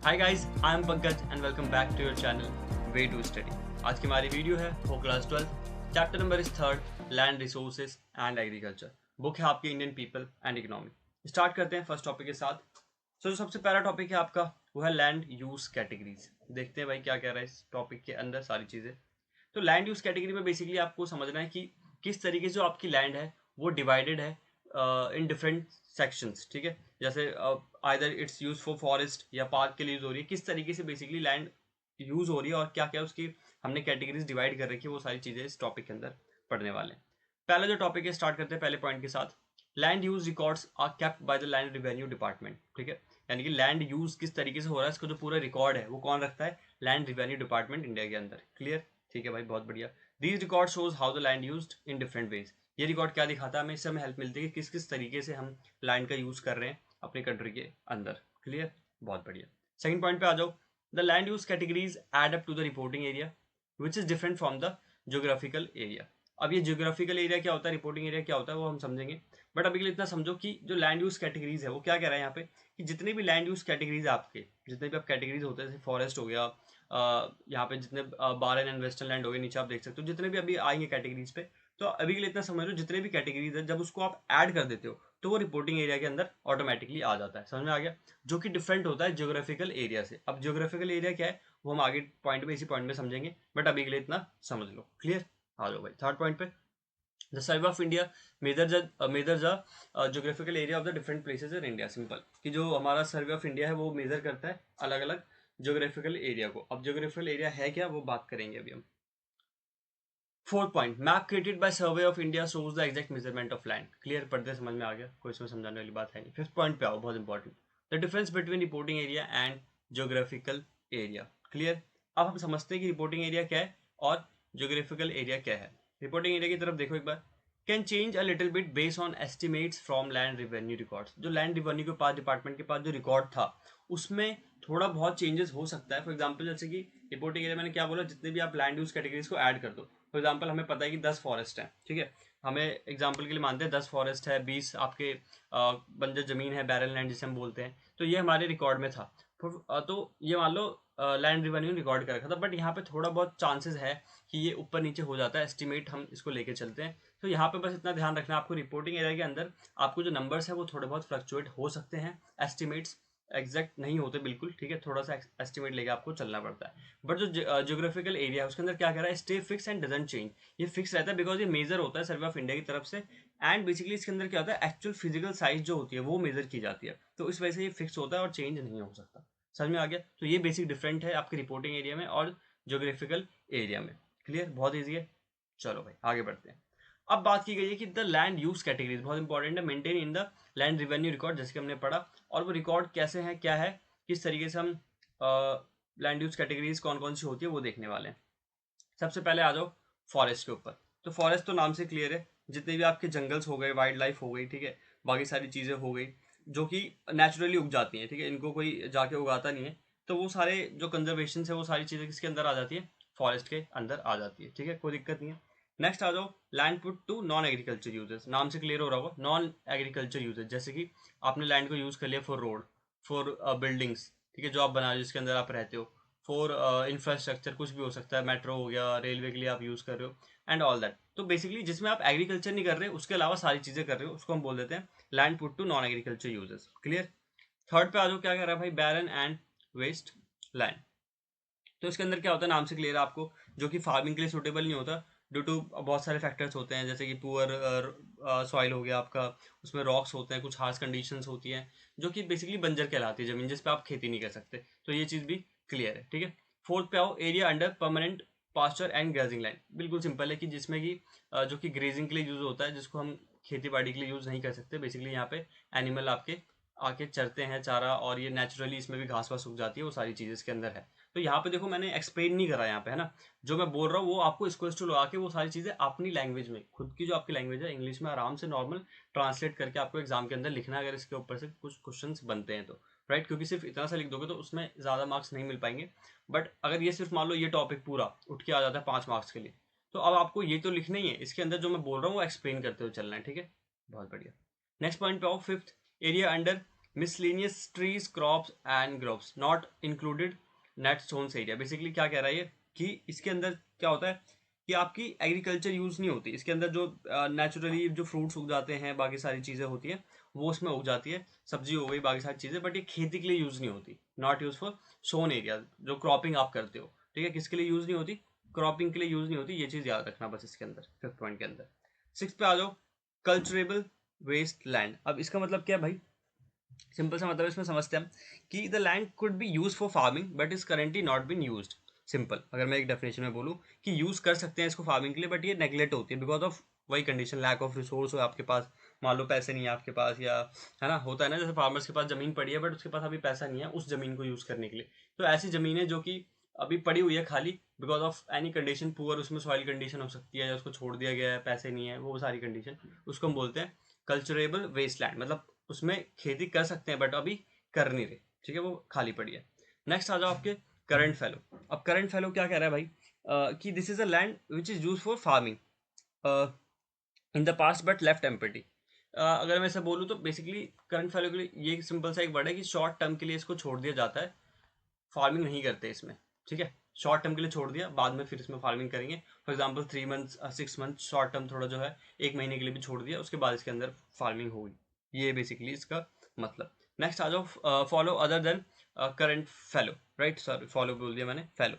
Hi guys, I am Pankaj and welcome back to your channel way to study. आज की हमारी video है for class 12। Chapter number is third, land resources and agriculture. Book है आपकी Indian people and economy. Start करते हैं first topic के साथ। जो सबसे पहला टॉपिक है आपका वो है लैंड यूज कैटेगरीज। देखते हैं भाई क्या कह रहा है इस टॉपिक के अंदर सारी चीज़ें। तो लैंड यूज कैटेगरी में बेसिकली आपको समझना है कि किस तरीके से जो आपकी लैंड है वो डिवाइडेड है इन डिफरेंट सेक्शंस। ठीक है, जैसे either it's use for forest या पार्क के लिए यूज हो रही है, किस तरीके से बेसिकली लैंड यूज हो रही है और क्या क्या उसकी हमने कैटेगरीज डिवाइड कर रखी है, वो सारी चीज़ें इस टॉपिक के अंदर पढ़ने वाले हैं। पहला जो टॉपिक है स्टार्ट करते हैं पहले पॉइंट के साथ। Land use records are kept by the land revenue department. ठीक है, यानी कि लैंड यूज किस तरीके से हो रहा है इसका जो पूरा रिकॉर्ड है वो कौन रखता है? लैंड रिवेन्यू डिपार्टमेंट इंडिया के अंदर। क्लियर? ठीक है भाई, बहुत बढ़िया। These record shows how the land used in different ways. ये रिकॉर्ड क्या दिखाता है हमें? इससे हमें हेल्प मिलती है कि किस किस तरीके से हम लैंड का यूज कर रहे हैं अपने कंट्री के अंदर। क्लियर? बहुत बढ़िया। सेकंड पॉइंट पे आ जाओ। The land use categories add up to the reporting area which is different from the geographical area. अब ये ज्योग्राफिकल एरिया क्या होता है, रिपोर्टिंग एरिया क्या होता है, वो हम समझेंगे। बट अभी के लिए इतना समझो कि जो लैंड यूज कैटेगरीज है वो क्या कह रहा है यहाँ पे, कि जितने भी लैंड यूज कैटेगरीज आपके, जितने भी आप कैटेगरीज होते हैं, जैसे फॉरेस्ट हो गया, यहाँ पे जितने बारन एंड वेस्टर्न लैंड हो गए, नीचे आप देख सकते हो जितने भी अभी आएंगे कैटेगरीज पे। तो अभी के लिए इतना समझ लो, जितने भी कैटेगरीज है जब उसको आप ऐड कर देते हो तो वो रिपोर्टिंग एरिया के अंदर ऑटोमेटिकली आ जाता है। समझ में आ गया? जो कि डिफरेंट होता है ज्योग्राफिकल एरिया से। अब ज्योग्राफिकल एरिया क्या है वो हम आगे पॉइंट में, इसी पॉइंट में समझेंगे, बट अभी के लिए इतना समझ लो। क्लियर? आ जाओ भाई थर्ड पॉइंट पे। The survey of India measure the geographical area of the different places in India. Simple कि जो हमारा सर्वे ऑफ इंडिया है वो मेजर करता है अलग अलग ज्योग्राफिकल एरिया को। अब ज्योग्राफिकल एरिया है क्या वो बात करेंगे अभी हम। Fourth point, map created by survey of India shows the exact measurement of land. Clear? पढ़ते समझ में आ गया, कोई इसमें समझाने वाली बात है नहीं। फिफ्थ पॉइंट पे आओ, बहुत important. The difference between reporting area and geographical area. Clear? अब हम समझते हैं कि रिपोर्टिंग एरिया क्या है और ज्योग्राफिकल एरिया क्या है। रिपोर्टिंग एरिया की तरफ देखो एक बार। Can change a little bit based on estimates from land revenue records. जो लैंड रिवेन्यू के पास, डिपार्टमेंट के पास जो रिकॉर्ड था उसमें थोड़ा बहुत चेंजेस हो सकता है। फॉर एग्जांपल जैसे कि रिपोर्टिंग एरिया मैंने क्या बोला, जितने भी आप लैंड यूज कैटेगरीज को ऐड कर दो। फॉर एग्जाम्पल हमें पता है कि 10 फॉरेस्ट हैं। ठीक है, हमें एग्जाम्पल के लिए मानते हैं 10 फॉरेस्ट है, 20 आपके बंजर जमीन है, बैरल लैंड जिसे हम बोलते हैं। तो ये हमारे रिकॉर्ड में था। तो ये मान लो लैंड रिवेन्यू रिकॉर्ड कर रखा था, बट यहाँ पे थोड़ा बहुत चांसेस है कि ये ऊपर नीचे हो जाता है, एस्टिमेट हम इसको लेके चलते हैं। तो यहाँ पे बस इतना ध्यान रखना है आपको, रिपोर्टिंग एरिया के अंदर आपको जो नंबर्स है वो थोड़े बहुत फ्लक्चुएट हो सकते हैं, एस्टिमेट्स एग्जैक्ट नहीं होते बिल्कुल। ठीक है, थोड़ा सा एस्टिमेट लेके आपको चलना पड़ता है। बट जो ज्योग्राफिकल एरिया है उसके अंदर क्या कह रहा है, stay fix and doesn't change. ये फिक्स रहता है बिकॉज ये मेजर होता है सर्वे ऑफ इंडिया की तरफ से। एंड बेसिकली इसके अंदर क्या होता है, एक्चुअल फिजिकल साइज जो होती है वो मेजर की जाती है। तो इस वजह से ये फिक्स होता है और चेंज नहीं हो सकता। समझ में आ गया? तो ये बेसिक डिफरेंट है आपके रिपोर्टिंग एरिया में और ज्योग्राफिकल एरिया में। क्लियर? बहुत ईजी है। चलो भाई आगे बढ़ते हैं। अब बात की गई है कि द लैंड यूज कैटेगरीज बहुत इंपॉर्टेंट है, maintain in the land revenue record, जैसे कि हमने पढ़ा। और वो रिकॉर्ड कैसे हैं, क्या है, किस तरीके से हम लैंड यूज कैटेगरीज कौन कौन सी होती है वो देखने वाले हैं। सबसे पहले आ जाओ फॉरेस्ट के ऊपर। तो फॉरेस्ट तो नाम से क्लियर है, जितने भी आपके जंगल्स हो गए, वाइल्ड लाइफ हो गई, ठीक है, बाकी सारी चीज़ें हो गई जो कि नेचुरली उग जाती हैं। ठीक है, इनको कोई जाके उगाता नहीं है। तो वो सारे जो कंजर्वेशन है वो सारी चीज़ें किसके अंदर आ जाती है? फॉरेस्ट के अंदर आ जाती है। ठीक है, कोई दिक्कत नहीं है। नेक्स्ट आ जाओ, land put to non agriculture uses. नाम से क्लियर हो रहा होगा, नॉन एग्रीकल्चर यूजेस, जैसे कि आपने लैंड को यूज़ कर लिया फॉर रोड, फॉर बिल्डिंग्स, ठीक है, जो आप बना रहे हो जिसके अंदर आप रहते हो, फॉर इंफ्रास्ट्रक्चर, कुछ भी हो सकता है, मेट्रो हो गया, रेलवे के लिए आप यूज़ कर रहे हो एंड ऑल दैट। तो बेसिकली जिसमें आप एग्रीकल्चर नहीं कर रहे उसके अलावा सारी चीज़ें कर रहे हो, उसको हम बोल देते हैं land put to non agriculture uses. Clear? Third पे आ जाओ, क्या कर रहा है भाई, बैरन एंड वेस्ट लैंड। तो इसके अंदर क्या होता है, नाम से क्लियर है आपको, जो कि फार्मिंग के लिए सूटेबल नहीं होता ड्यू टू बहुत सारे फैक्टर्स होते हैं, जैसे कि पुअर सॉइल हो गया आपका, उसमें रॉक्स होते हैं, कुछ हार्श कंडीशंस होती हैं, जो कि बेसिकली बंजर कहलाती है ज़मीन, जिस पे आप खेती नहीं कर सकते। तो ये चीज़ भी क्लियर है। ठीक है, फोर्थ पे आओ, area under permanent pasture and grazing land. बिल्कुल सिंपल है कि जिसमें कि जो कि ग्रेजिंग के लिए यूज़ होता है, जिसको हम खेती बाड़ी के लिए यूज़ नहीं कर सकते। बेसिकली यहाँ पे एनिमल आपके आके चरते हैं चारा, और ये नेचुरली इसमें भी घास वास उग जाती है, वो सारी चीज़ें इसके अंदर है। तो यहाँ पे देखो मैंने एक्सप्लेन नहीं करा यहाँ पे, है ना, जो मैं बोल रहा हूँ वो आपको इक्वल टू लगा के वो सारी चीज़ें अपनी लैंग्वेज में, खुद की जो आपकी लैंग्वेज है इंग्लिश में, आराम से नॉर्मल ट्रांसलेट करके आपको एग्जाम के अंदर लिखना है, अगर इसके ऊपर से कुछ क्वेश्चंस बनते हैं तो। राइट? क्योंकि सिर्फ इतना सा लिख दोगे तो उसमें ज़्यादा मार्क्स नहीं मिल पाएंगे। बट अगर ये सिर्फ मान लो ये टॉपिक पूरा उठ के आ जाता है 5 मार्क्स के लिए, तो अब आपको ये तो लिखना ही है, इसके अंदर जो मैं बोल रहा हूँ वो एक्सप्लेन करते हुए चलना है। ठीक है, बहुत बढ़िया। नेक्स्ट पॉइंट पे आओ, fifth, area under miscellaneous trees crops and groves not included net zones area. Basically क्या कह रहा है ये कि इसके अंदर क्या होता है कि आपकी एग्रीकल्चर यूज़ नहीं होती, इसके अंदर जो नेचुरली जो फ्रूट्स उग जाते हैं, बाकी सारी चीज़ें होती हैं वो उसमें उग जाती है, सब्जी हो गई, बाकी सारी चीज़ें, बट ये खेती के लिए यूज़ नहीं होती। Not use for sown area, जो क्रॉपिंग आप करते हो, ठीक है, किसके लिए यूज़ नहीं होती, क्रॉपिंग के लिए यूज़ नहीं होती। ये चीज़ याद रखना बस इसके अंदर, 5th पॉइंट के अंदर। 6 पे आ जाओ, कल्चरेबल वेस्ट लैंड। अब इसका मतलब क्या है भाई, सिंपल सा मतलब इसमें समझते हैं कि the land could be use for farming but is currently not been used. Simple अगर मैं एक डेफिनेशन में बोलूँ कि यूज कर सकते हैं इसको फार्मिंग के लिए, बट ये नेग्लेक्ट होती है बिकॉज ऑफ वही कंडीशन, लैक ऑफ रिसोर्स हो आपके पास, मान लो पैसे नहीं है आपके पास, या है ना, होता है ना, जैसे फार्मर्स के पास जमीन पड़ी है बट उसके पास अभी पैसा नहीं है उस जमीन को यूज करने के लिए। तो ऐसी जमीनें जो कि अभी पड़ी हुई है खाली because of any condition, poor, उसमें सॉइल कंडीशन हो सकती है, या उसको छोड़ दिया गया है, पैसे नहीं है, वो सारी कंडीशन, उसको हम बोलते हैं कल्चरेबल वेस्ट लैंड। मतलब उसमें खेती कर सकते हैं बट अभी कर नहीं रहे, ठीक है, वो खाली पड़ी है। नेक्स्ट आ जाओ आपके करंट फैलो। अब करंट फैलो क्या कह रहा है भाई, कि this is a land which is use for farming in the past but left empty. अगर मैं ऐसा बोलूँ तो बेसिकली करंट फैलो के लिए ये सिंपल सा एक वर्ड है कि शॉर्ट टर्म के लिए इसको छोड़ दिया जाता है, फार्मिंग नहीं करते इसमें, ठीक है, शॉर्ट टर्म के लिए छोड़ दिया, बाद में फिर इसमें फार्मिंग करेंगे। For example 3 months 6 month short term थोड़ा जो है, 1 महीने के लिए भी छोड़ दिया, उसके बाद इसके अंदर फार्मिंग होगी। ये बेसिकली इसका मतलब। नेक्स्ट आ जाओ, follow other than current fallow, right, sorry follow बोल दिया मैंने, फैलो।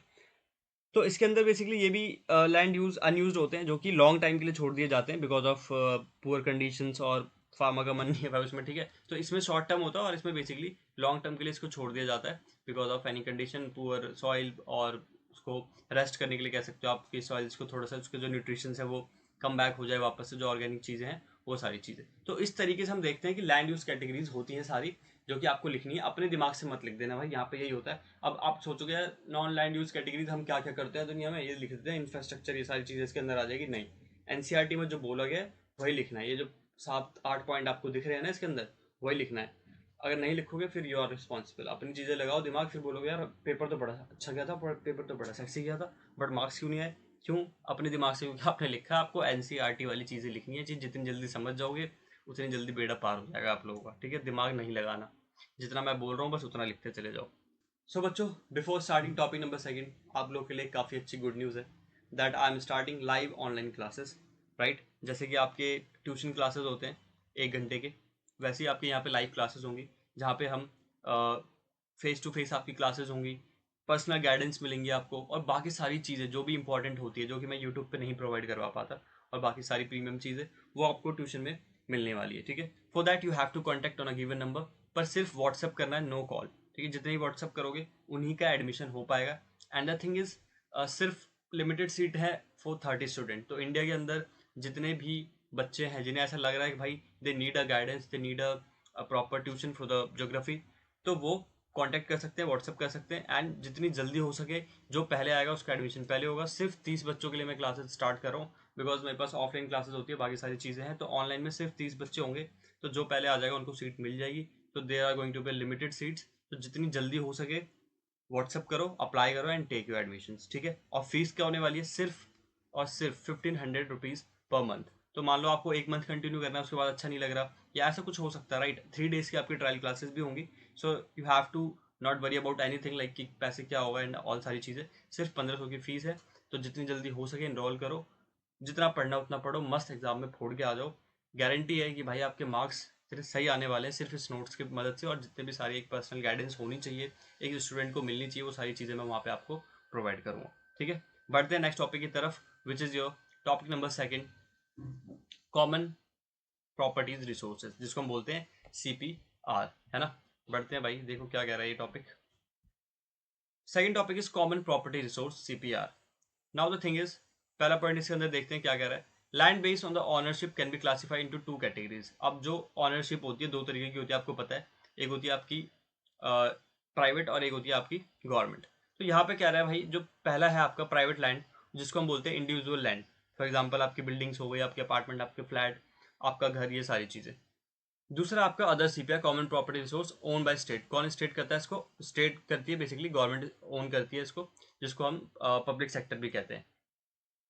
तो इसके अंदर बेसिकली ये भी लैंड यूज अनयूज्ड होते हैं जो कि लॉन्ग टाइम के लिए छोड़ दिए जाते हैं बिकॉज ऑफ पुअर कंडीशंस और फार्मर का मन नहीं है भाई उसमें, ठीक है। तो इसमें शॉर्ट टर्म होता है और इसमें बेसिकली लॉन्ग टर्म के लिए इसको छोड़ दिया जाता है because of any condition, poor soil, और उसको रेस्ट करने के लिए कह सकते हो आपकी सॉइल्स को, थोड़ा सा उसके जो न्यूट्रिशन है वो कम बैक हो जाए वापस से, जो ऑर्गेनिक चीज़ें हैं वो सारी चीज़ें। तो इस तरीके से हम देखते हैं कि लैंड यूज कैटेगरीज होती हैं सारी, जो कि आपको लिखनी है, अपने दिमाग से मत लिख देना भाई, यहाँ पे यही होता है। अब आप सोचोगे यार नॉन लैंड यूज कैटेगरीज हम क्या क्या करते हैं दुनिया में, ये लिख देते हैं, इंफ्रास्ट्रक्चर, ये सारी चीज़ें इसके अंदर आ जाएगी, नहीं, एनसीईआरटी में जो बोला गया है वही लिखना है। ये जो 7-8 पॉइंट आपको दिख रहे हैं ना इसके अंदर, वही लिखना है। अगर नहीं लिखोगे फिर यू आर रिस्पॉन्सिबल। अपनी चीज़ें लगाओ दिमाग, फिर बोलोगे यार पेपर तो बड़ा अच्छा गया था, पेपर तो बड़ा सेक्सी गया था, बट मार्क्स क्यों नहीं आए, क्यों, अपने दिमाग से, क्योंकि आपने लिखा, आपको एनसीईआरटी वाली चीज़ें लिखनी है, चीज़ जितनी जल्दी समझ जाओगे उतनी जल्दी बेड़ा पार हो जाएगा आप लोगों का, ठीक है, दिमाग नहीं लगाना, जितना मैं बोल रहा हूँ बस उतना लिखते चले जाओ। सो बच्चों, before starting topic number second, आप लोग के लिए काफ़ी अच्छी गुड न्यूज़ है that I am starting live online classes, right. जैसे कि आपके ट्यूशन क्लासेस होते हैं 1 घंटे के, वैसे ही आपके यहाँ पे लाइव क्लासेस होंगी जहाँ पे हम फेस टू फेस आपकी क्लासेस होंगी, पर्सनल गाइडेंस मिलेंगी आपको, और बाकी सारी चीज़ें जो भी इंपॉर्टेंट होती है जो कि मैं यूट्यूब पे नहीं प्रोवाइड करवा पाता, और बाकी सारी प्रीमियम चीज़ें वो आपको ट्यूशन में मिलने वाली है, ठीक है। For that you have to contact on a given number, पर सिर्फ व्हाट्सअप करना है, नो कॉल, ठीक है। जितने ही व्हाट्सअप करोगे उन्हीं का एडमिशन हो पाएगा। एंड द थिंग इज, सिर्फ लिमिटेड सीट है फॉर 30 स्टूडेंट। तो इंडिया के अंदर जितने भी बच्चे हैं जिन्हें ऐसा लग रहा है कि भाई they need a guidance, they need a proper tuition for the geography, तो वो कांटेक्ट कर सकते हैं, व्हाट्सअप कर सकते हैं, एंड जितनी जल्दी हो सके जो पहले आएगा उसका एडमिशन पहले होगा। सिर्फ 30 बच्चों के लिए मैं क्लासेस स्टार्ट कर रहा हूँ बिकॉज मेरे पास ऑफलाइन क्लासेस होती है, बाकी सारी चीज़ें हैं, तो ऑनलाइन में सिर्फ 30 बच्चे होंगे, तो जो पहले आ जाएगा उनको सीट मिल जाएगी। तो there are going to be limited seats, तो जितनी जल्दी हो सके व्हाट्सअप करो, अप्लाई करो एंड टेक योर एडमिशन, ठीक है। और फीस क्या होने वाली है, सिर्फ और सिर्फ 1500 रुपीज़ पर मंथ। तो मान लो आपको 1 मंथ कंटिन्यू करना है, उसके बाद अच्छा नहीं लग रहा या ऐसा कुछ हो सकता है, राइट, 3 डेज की आपकी ट्रायल क्लासेस भी होंगी। So you have to not worry about anything like कि पैसे क्या होगा एंड ऑल सारी चीज़ें। सिर्फ 1500 की फीस है, तो जितनी जल्दी हो सके इनरोल करो, जितना पढ़ना उतना पढ़ो, मस्त एग्जाम में फोड़ के आ जाओ। गारंटी है कि भाई आपके मार्क्स तेरे सही आने वाले हैं सिर्फ इस नोट्स की मदद से, और जितने भी सारी एक पर्सनल गाइडेंस होनी चाहिए, एक स्टूडेंट को मिलनी चाहिए, वो सारी चीज़ें मैं वहाँ पे आपको प्रोवाइड करूँगा, ठीक है। बढ़ते हैं नेक्स्ट टॉपिक की तरफ, which is your topic number second, common properties resources, जिसको हम बोलते हैं CPR, है ना। बढ़ते हैं भाई, देखो क्या कह रहा है ये topic. Second topic is common property resource, CPR। Now the thing is, पहला पॉइंट इसके अंदर देखते हैं क्या कह रहा है। Land based on the ownership can be classify into 2 categories. अब जो ऑनरशिप होती है 2 तरीके की होती है, आपको पता है, एक होती है आपकी प्राइवेट और एक होती है आपकी गवर्नमेंट। तो यहाँ पे क्या रहा है भाई, जो पहला है आपका प्राइवेट लैंड, जिसको हम बोलते हैं इंडिविजुअल लैंड, फॉर एग्जाम्पल आपकी बिल्डिंग्स हो गई, आपके अपार्टमेंट, आपके फ्लैट, आपका घर, ये सारी चीज़ें। दूसरा आपका other CPR, common property resource own by state. कौन स्टेट करता है इसको, स्टेट करती है, बेसिकली गवर्नमेंट ओन करती है इसको, जिसको हम पब्लिक सेक्टर भी कहते हैं।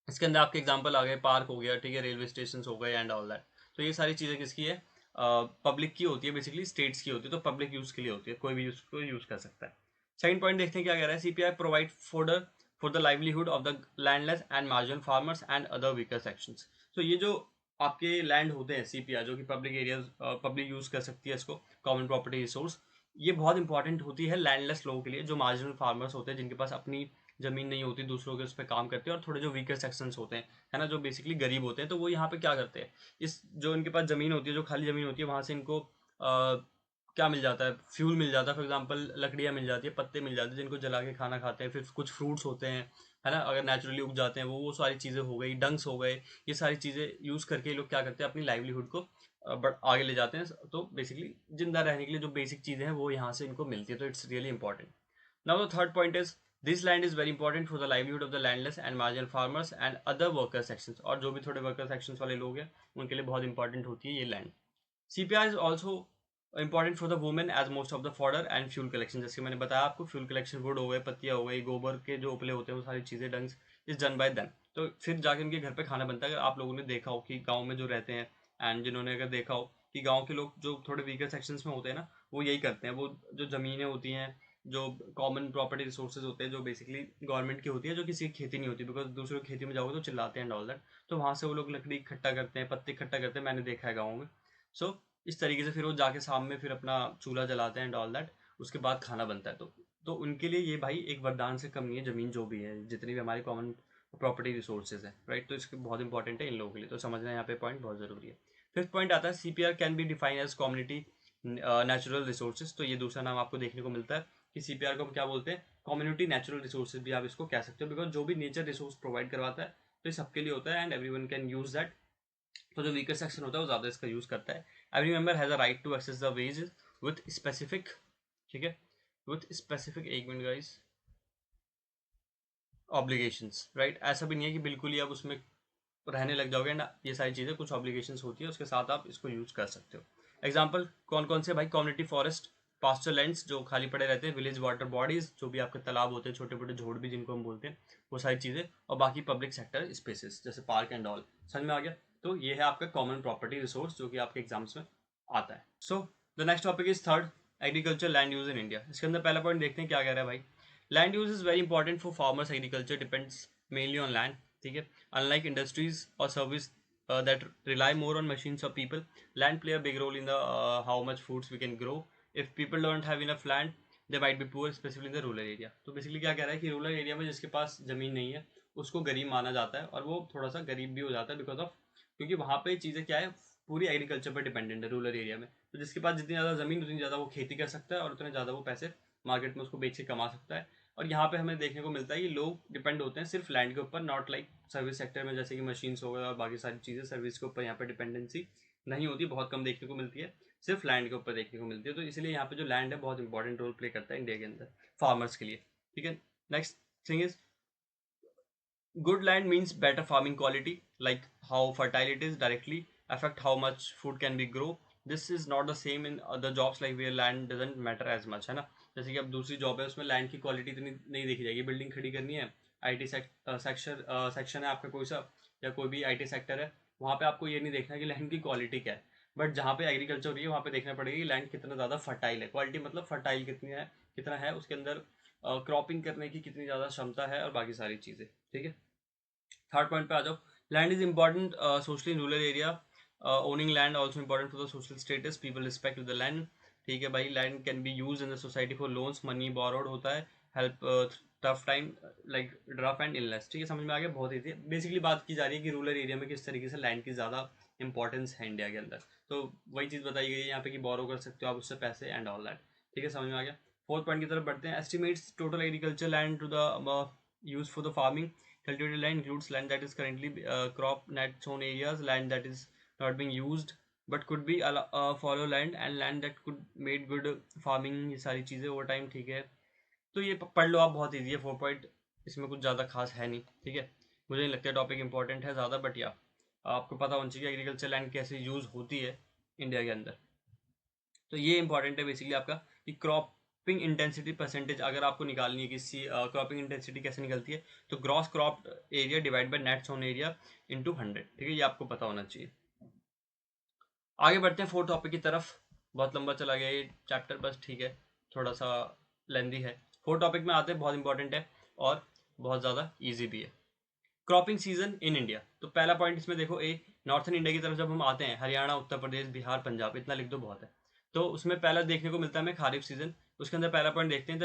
इसके अंदर आपके एग्जांपल आ गए, पार्क हो गया, ठीक है, रेलवे स्टेशन हो गए एंड ऑल दैट। तो ये सारी चीज़ें किसकी है, पब्लिक की होती है, बेसिकली स्टेट्स की होती है, तो पब्लिक यूज़ के लिए होती है, कोई भी उसको यूज़ कर सकता है। सेकंड पॉइंट देखते हैं क्या कह रहा है, CPI provide for the livelihood of the landless and marginal farmers and other weaker sections. तो ये जो आपके लैंड होते हैं सीपीआई, जो कि पब्लिक एरियाज, पब्लिक यूज़ कर सकती है इसको, कॉमन प्रॉपर्टी रिसोर्स, ये बहुत इंपॉर्टेंट होती है लैंडलेस लोगों के लिए, जो मार्जिनल फार्मर्स होते हैं, जिनके पास अपनी ज़मीन नहीं होती, दूसरों के उस पर काम करते हैं, और थोड़े जो वीकर सेक्शंस होते हैं, है ना, जो बेसिकली गरीब होते हैं, तो वो यहाँ पे क्या करते हैं, इस जो इनके पास ज़मीन होती है, जो खाली ज़मीन होती है, वहाँ से इनको क्या मिल जाता है, फ्यूल मिल जाता है, फॉर एग्जांपल लकड़ियाँ मिल जाती है, पत्ते मिल जाते हैं, जिनको जला के खाना खाते हैं, फिर कुछ फ्रूट्स होते हैं, है ना, अगर नेचुरली उग जाते हैं वो सारी चीज़ें हो गई, डंग्स हो गए, ये सारी चीज़ें यूज़ करके ये लोग क्या करते हैं, अपनी लाइवलीहुड को बट आगे ले जाते हैं। तो बेसिकली जिंदा रहने के लिए जो बेसिक चीज़ें हैं वो यहाँ से इनको मिलती है, तो it's really important. Now the third point is this land is very important for the livelihood of the landless and marginal farmers and other worker sections, और जो भी थोड़े वर्कर सेक्शंस वाले लोग हैं उनके लिए बहुत इंपॉर्टेंट होती है ये land. CPR is also important for the women as most of the fodder and fuel collection, जैसे मैंने बताया आपको, फ्यूल कलेक्शन, वुड हो गए, पत्तियाँ हो गई, गोबर के जो उपले होते हैं, वो सारी चीज़ें dunks is done by them, तो फिर जाके उनके घर पे खाना बनता है। अगर आप लोगों ने देखा हो कि गांव में जो रहते हैं, एंड जिन्होंने अगर देखा हो कि गांव के लोग जो थोड़े वीकर सेक्शंस में होते हैं ना, वो यही करते हैं, वो जो ज़मीनें होती हैं, जो कॉमन प्रॉपर्टी रिसोर्सेज होते हैं, जो बेसिकली गवर्नमेंट की होती है, जो किसी की खेती नहीं होती, बिकॉज दूसरों की खेती में जाओगे तो चिल्लाते हैं एंड ऑल दैट, तो वहाँ से वो लोग लकड़ी इकट्ठा करते हैं, पत्ते इकट्ठा करते हैं, मैंने देखा है गाँव में। सो इस तरीके से फिर वो जाके शाम में फिर अपना चूल्हा जलाते हैं एंड ऑल दैट, उसके बाद खाना बनता है। तो उनके लिए ये भाई एक वरदान से कम नहीं है, ज़मीन जो भी है, जितनी भी हमारी कॉमन प्रॉपर्टी रिसोर्सेज है, राइट, तो इसके बहुत इंपॉर्टेंट है इन लोगों के लिए, तो समझना यहाँ पे पॉइंट बहुत ज़रूरी है। फिफ्थ पॉइंट आता है CPR can be define as community natural resources, तो ये दूसरा नाम आपको देखने को मिलता है कि सीपीआर को हम क्या बोलते हैं, कम्युनिटी नेचुरल रिसोर्सेज भी आप इसको कह सकते हो, बिकॉज जो भी नेचर रिसोर्स प्रोवाइड करवाता है तो ये सबके लिए होता है and every one can use that. तो जो वीकर सेक्शन होता है वो ज़्यादा इसका यूज़ करता है। Every member has a right to access the ways with specific, ठीक है, विथ स्पेसिफिक, एक मिनट गाइस, ऑब्लिगेशंस, राइट, ऐसा भी नहीं है कि बिल्कुल ही आप उसमें रहने लग जाओगे ना, ये सारी चीज़ें, कुछ ऑब्लिगेशंस होती है, उसके साथ आप इसको यूज़ कर सकते हो। एग्जाम्पल कौन कौन से भाई, कम्युनिटी फॉरेस्ट, पास्चर लैंड्स जो खाली पड़े रहते हैं, विलेज वाटर बॉडीज, जो भी आपके तालाब होते हैं, छोटे मोटे झोड़ भी जिनको हम बोलते हैं, वो सारी चीज़ें, और बाकी पब्लिक सेक्टर स्पेसेस जैसे पार्क एंड ऑल। समझ में आ गया? तो ये है आपका कॉमन प्रॉपर्टी रिसोर्स जो कि आपके एग्जाम्स में आता है। So the next topic is third, agriculture land use in India. इसके अंदर पहला पॉइंट देखते हैं क्या कह रहा है भाई, land use is very important for farmers, agriculture depends mainly on land, ठीक है, unlike industries or service that rely more on machines or people, land play a big role in the how much foods we can grow. If people don't have enough land, they might be poor, especially in the rural area. तो basically क्या कह रहा है कि rural area में जिसके पास ज़मीन नहीं है उसको गरीब माना जाता है, और वो थोड़ा सा गरीब भी हो जाता है बिकॉज ऑफ, क्योंकि वहाँ पे चीज़ें क्या है, पूरी एग्रीकल्चर पर डिपेंडेंट है रूरल एरिया में। तो जिसके पास जितनी ज़्यादा ज़मीन उतनी ज़्यादा वो खेती कर सकता है, और उतने ज़्यादा वो पैसे मार्केट में उसको बेच के कमा सकता है। और यहाँ पे हमें देखने को मिलता है कि लोग डिपेंड होते हैं सिर्फ लैंड के ऊपर, नॉट लाइक सर्विस सेक्टर में, जैसे कि मशीन्स हो गए और बाकी सारी चीज़ें, सर्विस के ऊपर यहाँ पे डिपेंडेंसी नहीं होती, बहुत कम देखने को मिलती है, सिर्फ लैंड के ऊपर देखने को मिलती है। तो इसलिए यहाँ पे जो लैंड है बहुत इंपॉर्टेंट रोल प्ले करता है इंडिया के अंदर फार्मर्स के लिए, ठीक है। Next thing is good land means better farming quality, like how fertile it is directly affect how much food can be grow. This is not the same in other jobs like where land doesn't matter as much, है ना। जैसे कि अब दूसरी job है उसमें land की quality इतनी नहीं देखी जाएगी, बिल्डिंग खड़ी करनी है, आईटी सेक्शन है आपका कोई सा, या कोई भी आईटी सेक्टर है, वहाँ पे आपको ये नहीं देखना कि लैंड की क्वालिटी क्या है, बट जहाँ पे एग्रीकल्चर हो रही है वहाँ पे देखना पड़ेगा कि लैंड कितना ज़्यादा फर्टाइल है, क्वालिटी मतलब फर्टाइल कितनी है, कितना है उसके अंदर क्रॉपिंग करने की कितनी ज़्यादा क्षमता है, और बाकी सारी चीज़ें, ठीक है। थर्ड पॉइंट पे आ जाओ, land is important socially in rural area, owning land also important for the social status, people respect the land, ठीक है भाई। Land can be use in the society for loans, money borrowed होता है, help tough time like drought and illness, ठीक है, समझ में आ गया, बहुत ईजी। बेसिकली बात की जा रही है कि रूरल एरिया में किस तरीके से लैंड की ज़्यादा इंपॉर्टेंस है इंडिया के अंदर, तो वही चीज़ बताई गई है यहाँ पे कि बोरो कर सकते हो आप उससे पैसे एंड ऑल दैट, ठीक है, समझ में आ गया। फोर्थ पॉइंट की तरफ बढ़ते हैं, estimates total agriculture land to the use for the farming. Cultivated land includes land that is currently crop net sown areas, land that is not being used but could be follow land, and land that could made good farming, ये सारी चीज़ें over time, ठीक है। तो ये पढ़ लो आप, बहुत ईजी है 4 पॉइंट, इसमें कुछ ज़्यादा खास है नहीं, ठीक है। मुझे नहीं लगता टॉपिक इंपॉर्टेंट है ज़्यादा, बट या आपको पता होना चाहिए एग्रीकल्चर लैंड कैसे यूज़ होती है इंडिया के अंदर। तो ये इंपॉर्टेंट है बेसिकली आपका कि क्रॉपिंग इंटेंसिटी परसेंटेज अगर आपको निकालनी है, किसी क्रॉपिंग इंटेंसिटी कैसे निकलती है, तो gross crop area divide by net sown area into 100, ठीक है, ये आपको पता होना चाहिए। आगे बढ़ते हैं फोर्थ टॉपिक की तरफ। बहुत लंबा चला गया ये चैप्टर, बस ठीक है, थोड़ा सा लेंदी है। फोर्थ टॉपिक में आते हैं, बहुत इंपॉर्टेंट है और बहुत ज़्यादा ईजी भी है। Cropping season in India. तो पहला पॉइंट इसमें देखो, नॉर्थन इंडिया की तरफ जब हम आते हैं, हरियाणा, उत्तर प्रदेश, बिहार, पंजाब, इतना लिख दो बहुत है। तो उसमें पहला देखने को मिलता है हमें खारिफ सीजन। उसके अंदर पहला पॉइंट देखते हैं,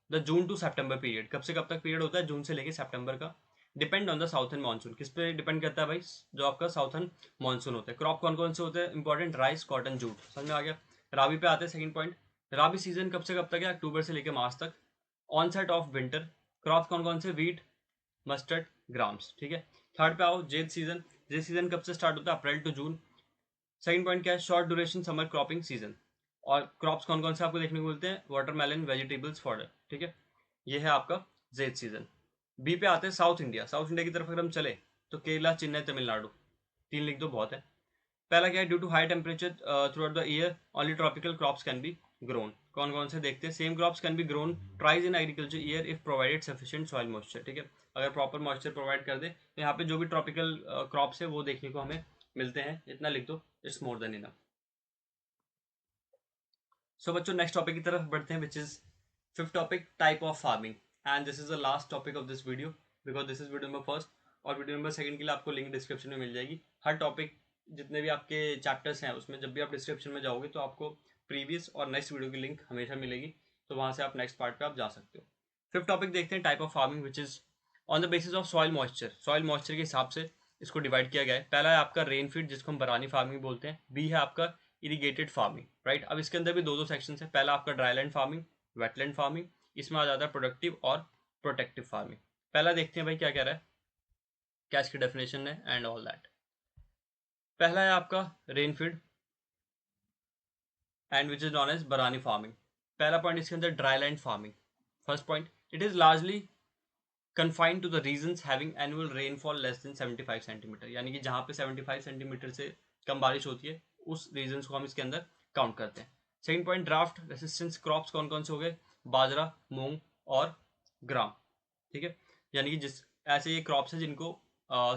the June to September period. कब से कब तक पीरियड होता है? जून से लेकर सितंबर का। Depend on the southern monsoon. किस पे डिपेंड करता है भाई? जो आपका साउथर्न मानसून होता है। क्रॉप कौन कौन से होते हैं इंपॉर्टेंट? Rice, cotton, jute. समझ में आ गया। राबी पे आते हैं, सेकंड पॉइंट। राबी सीजन कब से कब तक है? अक्टूबर से लेकर मार्च तक। Onset of winter. क्रॉप कौन कौन से? Wheat, mustard, grams. ठीक है। थर्ड पे आओ, जेद सीजन। जेद सीजन कब से स्टार्ट होता है? अप्रैल टू जून। सेकंड पॉइंट क्या है? Short duration summer cropping season. और क्रॉप्स कौन कौन से आपको देखने को मिलते हैं? Watermelon, vegetables, fodder. ठीक है, ये है आपका जेद सीजन। बी पे आते हैं साउथ इंडिया। साउथ इंडिया की तरफ अगर हम चले तो केरला, चेन्नई, तमिलनाडु। तीन लिख दो बहुत है। पहला क्या है? Due to high temperature throughout the year only tropical crops can be grown. कौन कौन से देखते हैं? Same crops can be grown thrice in agriculture year if provided sufficient soil moisture. ठीक है, अगर प्रॉपर मॉइस्चर प्रोवाइड कर दे तो यहाँ पे जो भी ट्रॉपिकल क्रॉप्स है वो देखने को हमें मिलते हैं। इतना लिख दो, इट्स मोर देन इनफ। सो बच्चों, नेक्स्ट टॉपिक की तरफ बढ़ते हैं, which is fifth topic, type of farming. And this is the last topic of this video, because this is video number first. और वीडियो नंबर सेकंड के लिए आपको link description में मिल जाएगी। हर टॉपिक, जितने भी आपके चैप्टर्स हैं उसमें जब भी आप डिस्क्रिप्शन में जाओगे तो आपको प्रीवियस और नेक्स्ट वीडियो की लिंक हमेशा मिलेगी, तो वहाँ से आप नेक्स्ट पार्ट पे आप जा सकते हो। फिफ्थ टॉपिक देखते हैं, type of farming, which is on the basis of soil moisture. Soil moisture के हिसाब से इसको डिवाइड किया गया है। पहला है आपका रेन फीड, जिसको हम बरानी फार्मिंग बोलते हैं। बी है आपका इरीगेटेड फार्मिंग। राइट, अब इसके अंदर भी दो दो सेक्शन है। पहला आपका ड्राईलैंड फार्मिंग, वेटलैंड फार्मिंग। इसमें आ जाता है प्रोडक्टिव और प्रोटेक्टिव फार्मिंग। पहला देखते हैं भाई क्या कह रहा है, क्या इसकी डेफिनेशन है एंड ऑल दैट। पहला है आपका rain fed and which is known as बरानी फार्मिंग। पहला पॉइंट इसके अंदर dryland farming. First point, it is largely confined to the regions having annual rainfall less than 75 centimetre. यानी कि जहाँ पे 75 सेंटीमीटर से कम बारिश होती है उस रीजन्स को हम इसके अंदर काउंट करते हैं। Second point, draft resistance crops कौन कौन से हो गए? बाजरा, मूंग और ग्राम। ठीक है, यानी कि जिस ऐसे ये क्रॉप्स हैं जिनको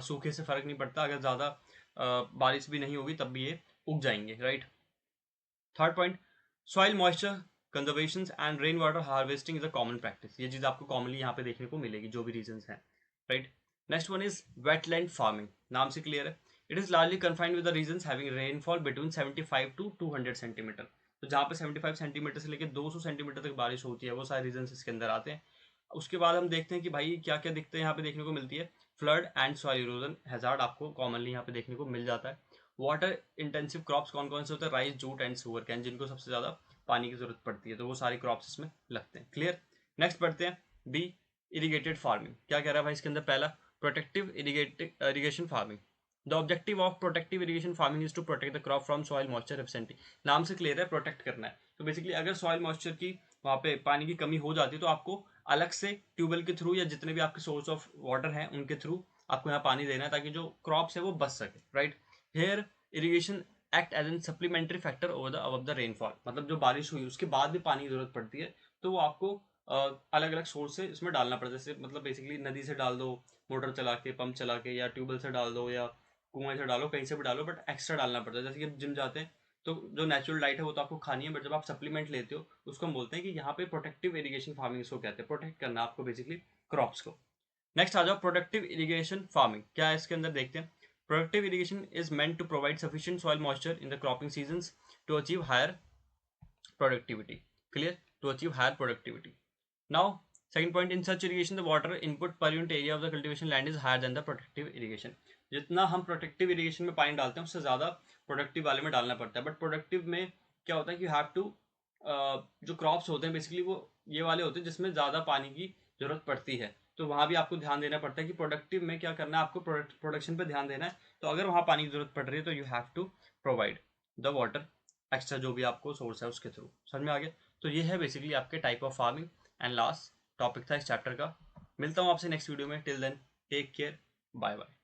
सूखे से फर्क नहीं पड़ता, अगर ज़्यादा बारिश भी नहीं होगी तब भी ये उग जाएंगे। Right. Third point, soil moisture conservation and rain water harvesting is a common practice. ये चीज़ आपको कॉमनली यहाँ पे देखने को मिलेगी, जो भी रीजन्स हैं। Right. Next one is wetland farming. नाम से क्लियर है, it is largely confined with the regions having rainfall between 75 to 200 centimetre. तो जहाँ पे 75 सेंटीमीटर से लेकर 200 सेंटीमीटर तक बारिश होती है, वो सारे रीजन्स इसके अंदर आते हैं। उसके बाद हम देखते हैं कि भाई क्या क्या दिखते हैं यहाँ पे देखने को मिलती है। Flood and soil erosion hazard आपको कॉमनली यहाँ पे देखने को मिल जाता है। वाटर इंटेंसिव क्रॉप्स कौन कौन से होते हैं? Rice, jute and sugar cane, जिनको सबसे ज़्यादा पानी की जरूरत पड़ती है, तो वो सारे क्रॉप्स इसमें लगते हैं। क्लियर। नेक्स्ट बढ़ते हैं, बी इरीगेटेड फार्मिंग। क्या कह रहा है भाई इसके अंदर? पहला, protective irrigation farming. The objective of protective irrigation farming is to protect the crop from soil moisture absentee. नाम से क्लियर है, प्रोटेक्ट करना है। तो बेसिकली अगर सॉइल मॉइस्चर की वहाँ पे पानी की कमी हो जाती है तो आपको अलग से ट्यूबवेल के थ्रू या जितने भी आपके सोर्स ऑफ वाटर हैं उनके थ्रू आपको यहाँ पानी देना है, ताकि जो क्रॉप्स है वो बच सके। Right. Here irrigation act as an supplementary factor over the above the rainfall. मतलब जो बारिश हुई उसके बाद भी पानी की जरूरत पड़ती है, तो वो आपको अलग अलग सोर्स से इसमें डालना पड़ता है। जैसे मतलब बेसिकली नदी से डाल दो, मोटर चला के, पंप चला के, या ट्यूबवेल से डाल दो, या कुएं से डालो, कहीं से भी डालो, बट एक्स्ट्रा डालना पड़ता है। जैसे कि जिम जाते हैं तो जो नेचुरल डाइट है वो तो आपको खानी है, बट जब आप सप्लीमेंट लेते हो उसको हम बोलते हैं कि यहाँ पे प्रोटेक्टिव इरीगेशन फार्मिंग इसको कहते हैं। प्रोटेक्ट करना आपको बेसिकली क्रॉप्स को। नेक्स्ट आ जाओ, प्रोडक्टिव इरीगेशन फार्मिंग। क्या है इसके अंदर देखते हैं। Productive irrigation is meant to provide sufficient soil moisture in the cropping seasons to achieve higher productivity. Clear? To achieve higher productivity. Now, second point, in such irrigation the water input per unit area of the cultivation land is higher than the protective irrigation. जितना हम protective irrigation में पानी डालते हैं उससे ज़्यादा productive वाले में डालना पड़ता है। बट प्रोडक्टिव में क्या होता है कि यू हैव टू, जो क्रॉप्स होते हैं बेसिकली वो ये वाले होते हैं जिसमें ज़्यादा पानी की ज़रूरत पड़ती है, तो वहाँ भी आपको ध्यान देना पड़ता है कि प्रोडक्टिव में क्या करना है, आपको प्रोडक्शन पे ध्यान देना है। तो अगर वहाँ पानी की ज़रूरत पड़ रही है तो you have to provide the water extra, जो भी आपको सोर्स है उसके थ्रू। समझ में आ गया? तो ये है बेसिकली आपके type of farming and last topic था इस चैप्टर का। मिलता हूँ आपसे नेक्स्ट वीडियो में। Till then take care, bye bye.